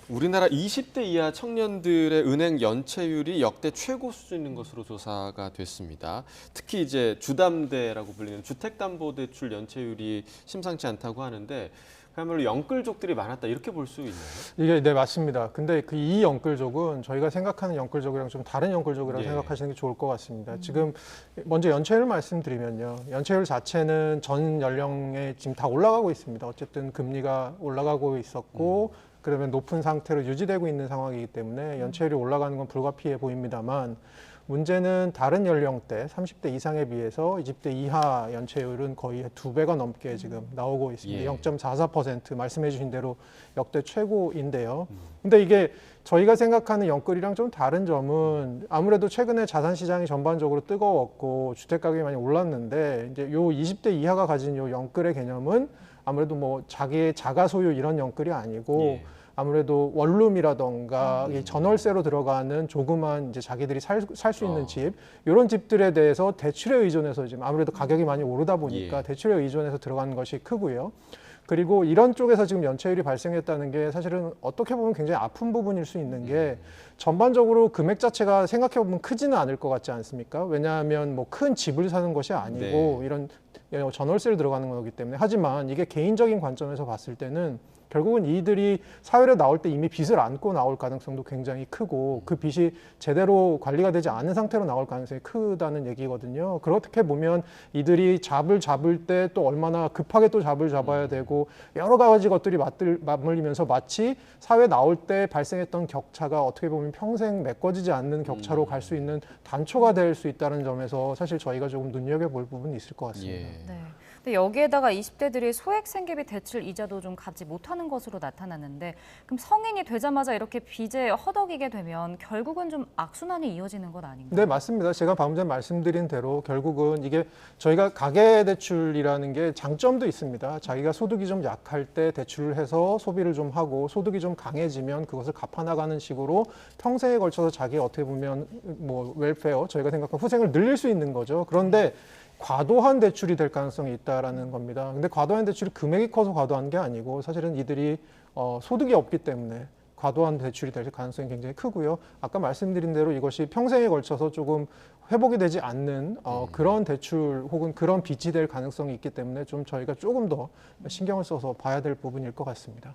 우리나라 20대 이하 청년들의 은행 연체율이 역대 최고 수준인 것으로 조사가 됐습니다. 특히 이제 주담대라고 불리는 주택담보대출 연체율이 심상치 않다고 하는데 그야말로 영끌족들이 많았다 이렇게 볼 수 있나요? 이게 네 맞습니다. 근데 그 이 영끌족은 저희가 생각하는 영끌족이랑 좀 다른 영끌족이라고 예. 생각하시는 게 좋을 것 같습니다. 지금 먼저 연체율 말씀드리면요. 연체율 자체는 전 연령에 지금 다 올라가고 있습니다. 어쨌든 금리가 올라가고 있었고 그러면 높은 상태로 유지되고 있는 상황이기 때문에 연체율이 올라가는 건 불가피해 보입니다만 문제는 다른 연령대 30대 이상에 비해서 20대 이하 연체율은 거의 2배가 넘게 지금 나오고 있습니다. 예. 0.44% 말씀해 주신 대로 역대 최고인데요. 근데 이게 저희가 생각하는 영끌이랑 좀 다른 점은 아무래도 최근에 자산 시장이 전반적으로 뜨거웠고 주택 가격이 많이 올랐는데 이제 요 20대 이하가 가진 요 영끌의 개념은 아무래도 뭐 자기의 자가 소유 이런 영끌이 아니고 예. 아무래도 원룸이라던가 이 전월세로 들어가는 조그만 이제 자기들이 살 수 있는 집 이런 집들에 대해서 대출에 의존해서 지금 아무래도 가격이 많이 오르다 보니까 예. 대출에 의존해서 들어가는 것이 크고요. 그리고 이런 쪽에서 지금 연체율이 발생했다는 게 사실은 어떻게 보면 굉장히 아픈 부분일 수 있는 게 전반적으로 금액 자체가 생각해 보면 크지는 않을 것 같지 않습니까? 왜냐하면 뭐 큰 집을 사는 것이 아니고 네. 이런 전월세를 들어가는 거기 때문에 하지만 이게 개인적인 관점에서 봤을 때는 결국은 이들이 사회로 나올 때 이미 빚을 안고 나올 가능성도 굉장히 크고 그 빚이 제대로 관리가 되지 않은 상태로 나올 가능성이 크다는 얘기거든요. 그렇게 보면 이들이 잡을 잡을 때 또 얼마나 급하게 또 잡을 잡아야 되고 여러 가지 것들이 맞물리면서 마치 사회 나올 때 발생했던 격차가 어떻게 보면 평생 메꿔지지 않는 격차로 갈 수 있는 단초가 될 수 있다는 점에서 사실 저희가 조금 눈여겨볼 부분이 있을 것 같습니다. 예. 네. 근데 여기에다가 20대들이 소액 생계비 대출 이자도 좀 갚지 못하는 것으로 나타나는데 그럼 성인이 되자마자 이렇게 빚에 허덕이게 되면 결국은 좀 악순환이 이어지는 것 아닌가요? 네, 맞습니다. 제가 방금 전에 말씀드린 대로 결국은 이게 저희가 가계대출이라는 게 장점도 있습니다. 자기가 소득이 좀 약할 때 대출을 해서 소비를 좀 하고 소득이 좀 강해지면 그것을 갚아나가는 식으로 평생에 걸쳐서 자기 어떻게 보면 뭐 웰페어, 저희가 생각하는 후생을 늘릴 수 있는 거죠. 그런데 과도한 대출이 될 가능성이 있다라는 겁니다. 근데 과도한 대출이 금액이 커서 과도한 게 아니고 사실은 이들이 소득이 없기 때문에 과도한 대출이 될 가능성이 굉장히 크고요. 아까 말씀드린 대로 이것이 평생에 걸쳐서 조금 회복이 되지 않는 그런 대출 혹은 그런 빚이 될 가능성이 있기 때문에 좀 저희가 조금 더 신경을 써서 봐야 될 부분일 것 같습니다.